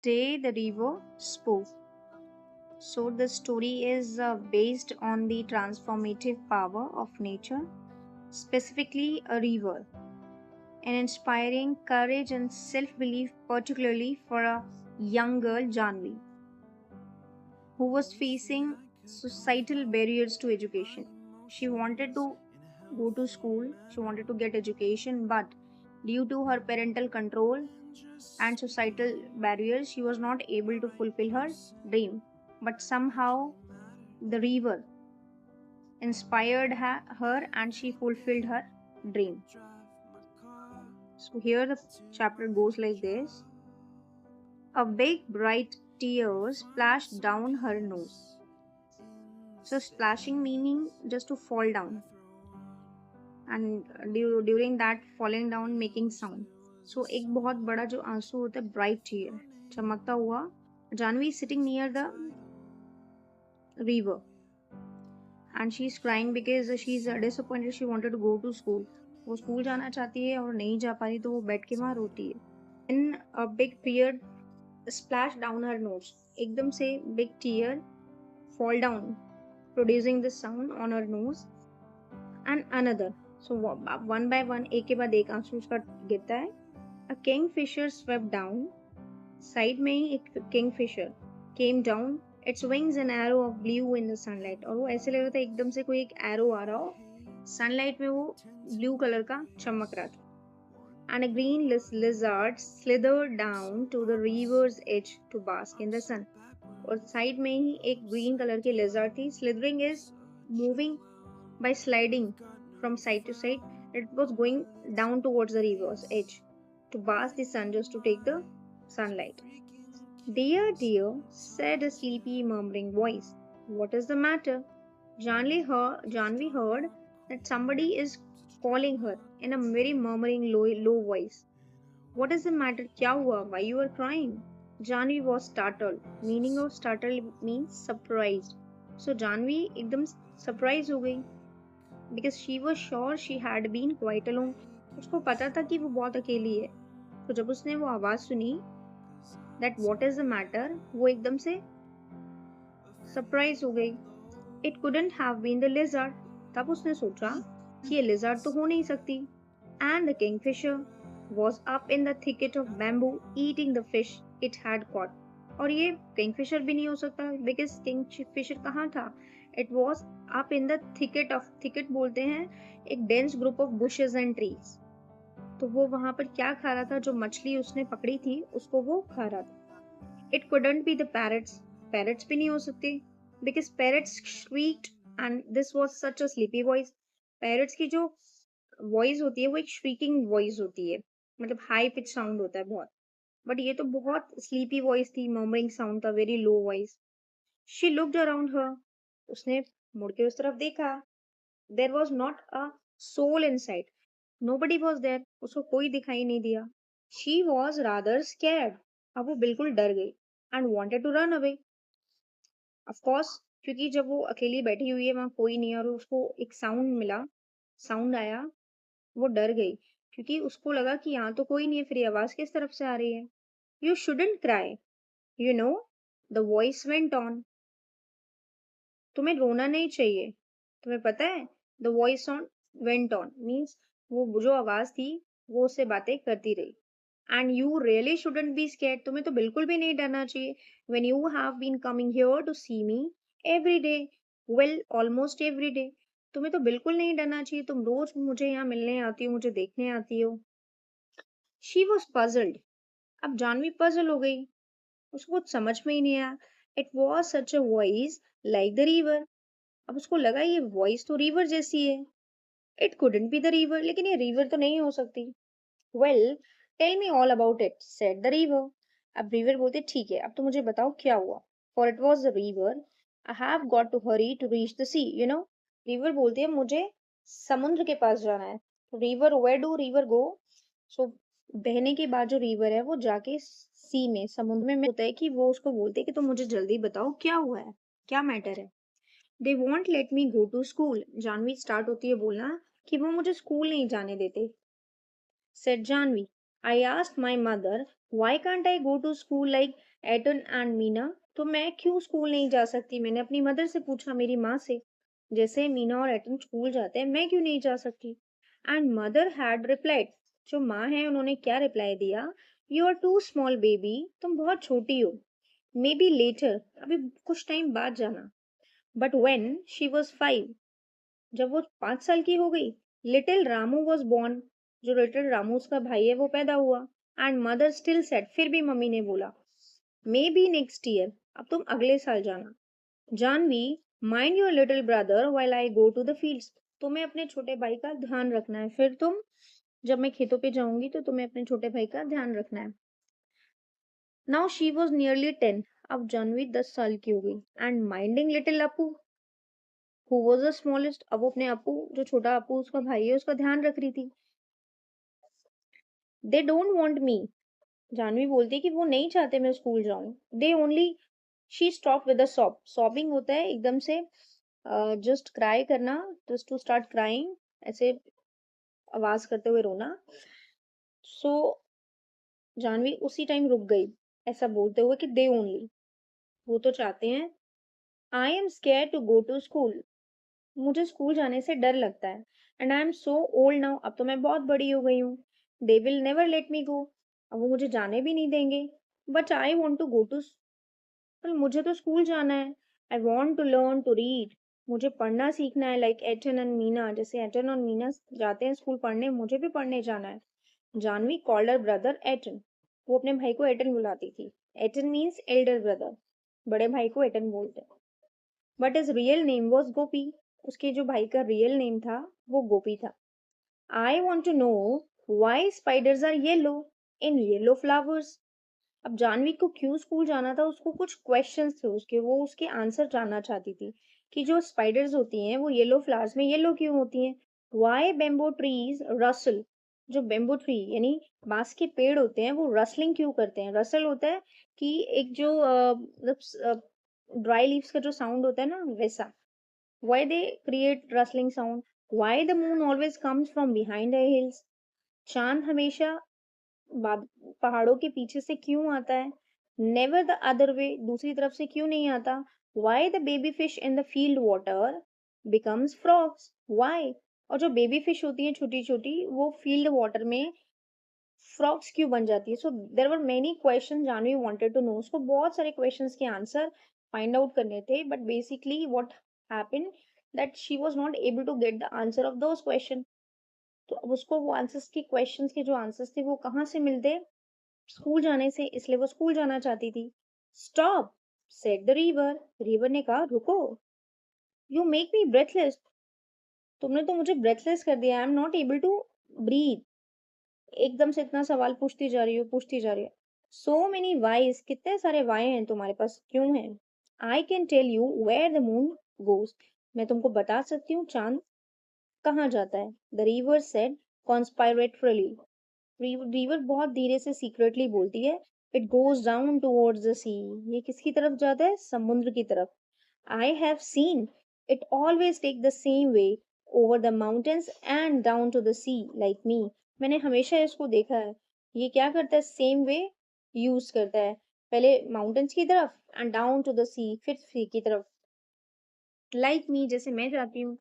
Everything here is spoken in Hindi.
day the river spoke. So, the story is based on the transformative power of nature, specifically a river, and inspiring courage and self belief, particularly for a young girl, Janvi, who was facing societal barriers to education. She wanted to go to school, she wanted to get education, but due to her parental control and societal barriers, she was not able to fulfill her dream. But somehow, the river inspired her and she fulfilled her dream. So, here the chapter goes like this. A big bright tear splashed down her nose. So, splashing meaning just to fall down, and during that falling down making sound. So, एक बहुत बड़ा जो आंसू होता है ब्राइट टीयर चमकता हुआ. Janvi sitting near the river and she's crying because she's disappointed. She wanted to go to school. वो स्कूल जाना चाहती है और नहीं जा पा रही तो वो बैठ के वहां रोती है. Then a big tear splashed down her nose. एकदम से big tear fall down, producing the sound on her nose. And another. So one by one, एक के बाद एक आंसू उसका गिरता है. A kingfisher swept down. Side में ही एक kingfisher came down. Its wings an arrow of blue in the sunlight. और वो ऐसे लग रहा था एकदम से कोई एक arrow आ रहा हो. सनलाइट में वो ब्लू कलर का चमक रहा था. And a green lizard slithered down to the river's edge to bask in the sun. और साइड में ही एक ग्रीन कलर की lizard थी. Slithering is moving by sliding from side to side. It was going down towards the river's edge to bask the sun, just to take the sunlight. Dear, dear, said a sleepy, murmuring voice. What is the matter? Janvi heard that somebody is calling her in a very murmuring, low voice. What is the matter? Kya hua? Why you are crying? Janvi was startled. Meaning of startled means surprised. So Janvi एकदम surprised हो गई because she was sure she had been quite alone. उसको पता था कि वो बहुत अकेली है. तो जब उसने वो आवाज सुनी that what is the matter, वो एकदम से सरप्राइज हो गई. It couldn't have been the lizard. तब उसने सोचा कि ये lizard तो हो नहीं सकती. And the kingfisher was up in the thicket of bamboo eating the fish it had caught. और ये kingfisher भी नहीं हो सकता because kingfisher कहाँ था? It was up in the thicket बोलते हैं एक dense group of bushes and trees. तो वो वहां पर क्या खा रहा था? जो मछली उसने पकड़ी थी उसको वो खा रहा था. It couldn't be the parrots. Parrots भी नहीं हो सकते because parrots shrieked and this was such a sleepy voice. Parrots की जो वॉइस होती है वो एक shrieking वॉइस होती है, मतलब हाई पिच साउंड होता है बहुत. बट ये तो बहुत स्लीपी वॉइस थी, मर्मरिंग साउंड था, very low voice. She looked around her. उसने मुड़ के उस तरफ देखा. There was not a soul in sight. Nobody was there. उसको कोई दिखाई नहीं दिया. She was rather scared. अब वो बिल्कुल डर गई and wanted to run away. Of course, क्योंकि जब वो अकेली बैठी हुई है वहां कोई नहीं और उसको एक साउंड मिला, साउंड आया, वो डर गई क्योंकि उसको लगा कि यहाँ तो कोई नहीं है, फिर ये आवाज किस तरफ से आ रही है. You shouldn't cry, you know, the voice went on. तुम्हें रोना नहीं चाहिए, तुम्हें पता है. The voice on went on means वो जो आवाज थी वो उससे बातें करती रही. And you really shouldn't be scared. तुम्हें तो बिल्कुल भी नहीं डरना चाहिए. When you have been coming here to see me every day, well almost every day, तुम्हें तो बिल्कुल नहीं डरना चाहिए. तुम रोज मुझे यहाँ मिलने आती हो, मुझे देखने आती हो. She was puzzled. अब जानवी पजल हो गई, उसको कुछ समझ में ही नहीं आया. It was such a voice like the river. अब उसको लगा ये वॉइस तो रिवर जैसी है. It couldn't be the river. लेकिन ये रिवर तो नहीं हो सकती. Well, tell me all about it, said the river. अब रिवर बोलते ठीक है, अब तो मुझे बताओ क्या हुआ. For it was the river. I have got to hurry to reach the sea, you know. River बोलती है मुझे समुद्र के पास जाना है. रिवर, वेयर डू रिवर गो? सो बहने के बाद जो रिवर है वो जाके सी में, समुद्र में होता है कि वो उसको बोलते हैं कि तुम मुझे जल्दी बताओ क्या हुआ है, क्या मैटर है. They won't let me go to school. Janvi start होती है बोलना कि वो मुझे स्कूल नहीं जाने देते. Said Janvi. I asked my mother why can't I go to school like Etan and Meena. तो मैं क्यों स्कूल नहीं जा सकती? मैंने अपनी मदर से पूछा, मेरी माँ से, जैसे मीना और एटन स्कूल जाते हैं मैं क्यों नहीं जा सकती? एंड मदर हैड रिप्लाइड, जो माँ है उन्होंने क्या रिप्लाई दिया? You are too small baby, तुम बहुत छोटी हो, मे बी लेटर, अभी कुछ टाइम बाद जाना। बट वेन शी वॉज 5, जब वो 5 साल की हो गई, लिटिल रामू वॉज बॉर्न, जो लिटिल रामू उसका भाई है वो पैदा हुआ। एंड मदर स्टिल सेड, फिर भी मम्मी ने बोला, मे बी नेक्स्ट ईयर, अब तुम अगले साल जाना। Janvi, mind your little brother while I go to the fields, तुम्हें अपने छोटे भाई का ध्यान रखना है, फिर तुम, जब मैं खेतों पे जाऊंगी तो तुम्हें अपने छोटे भाई का ध्यान रखना है। नाउ शी वॉज नियरली 10, अब जानवी 10 साल की हो गई। And minding little Appu who was the smallest, अब वो अपने अपू, जो छोटा अपू उसका भाई है, उसका ध्यान रख रही थी। They don't want me, Janvi बोलती है कि वो नहीं चाहते मैं स्कूल जाऊं। They only, she stop with a sob, sobbing होता है एकदम से जस्ट क्राई करना, जस्ट टू स्टार्ट क्राइंग, ऐसे आवाज करते हुए रोना। सो जानवी उसी टाइम रुक गई, ऐसा बोलते हुए कि दे ओनली, वो तो चाहते हैं। I am scare to go to school, मुझे स्कूल जाने से डर लगता है। And I am so old now, अब तो मैं बहुत बड़ी हो गई हूँ। They will never let me go, अब वो मुझे जाने भी नहीं देंगे। But I want to go too, पर मुझे तो स्कूल जाना है। I want to learn to read, मुझे पढ़ना सीखना है, लाइक एटन एंड मीना, जैसे एटन और मीना जाते हैं स्कूल पढ़ने, मुझे भी पढ़ने जाना है। Janvi called her brother Etan, वो अपने भाई को एटन बुलाती थी। एटन मीन्स एल्डर ब्रदर, बड़े भाई को एटन बोलते हैं। But his real name was Gopi, उसके जो भाई का रियल नेम था वो गोपी था। I want to know why spiders are yellow in yellow flowers, अब जानवी को क्यों स्कूल जाना था, उसको कुछ क्वेश्चंस थे उसके, वो उसके आंसर जानना चाहती थी कि जो स्पाइडर्स होती हैं वो येलो फ्लावर्स में येलो क्यों होती हैं। वाई बेम्बो ट्रीज रसल, जो बेम्बो ट्री यानी बांस के पेड़ होते हैं वो रसलिंग क्यों करते हैं? रसल होता है कि एक जो मतलब ड्राई लीव्स का जो साउंड होता है ना, वैसा। Why they create rustling sound? Why the moon always comes from behind the hills, चांद हमेशा बाद पहाड़ों के पीछे से क्यों आता है? नेवर द अदर वे, दूसरी तरफ से क्यों नहीं आता? Why the baby fish in the field water becomes frogs, why? और जो बेबी फिश होती है छोटी छोटी, वो फील्ड वाटर में फ्रॉग्स क्यों बन जाती है? So there were many question Janvi wanted to know, उसको बहुत सारे क्वेश्चंस के आंसर फाइंड आउट करने थे। But basically what happened that she was not able to get the answer of those question. तो अब उसको वो आंसर्स के, क्वेश्चंस के जो आंसर्स थे वो कहाँ से मिलते? स्कूल जाने से, इसलिए वो स्कूल जाना चाहती थी। Stop, said the river, river ने कहा रुको। यू मेक मी ब्रेथलेस, तुमने तो मुझे ब्रेथलेस कर दिया, I am not able to breathe. एकदम से इतना सवाल पूछती जा रही हो, पूछती जा रही है। सो मेनी वाइज, कितने सारे वाई हैं तुम्हारे पास, क्यों है? I can tell you where the moon goes, मैं तुमको बता सकती हूँ चांद कहाँ जाता है। The river said conspiratorially, river बहुत धीरे से सीक्रेटली बोलती है, it goes down towards the sea, ये किसकी तरफ जाता है? समुद्र की तरफ। I have seen it always take the same way over the mountains and down to the sea like me, मैंने हमेशा इसको देखा है, ये क्या करता है? सेम वे यूज करता है, पहले माउंटेन्स की तरफ एंड डाउन टू द सी, फिर सी की तरफ, लाइक मी, जैसे मैं जाती हूँ।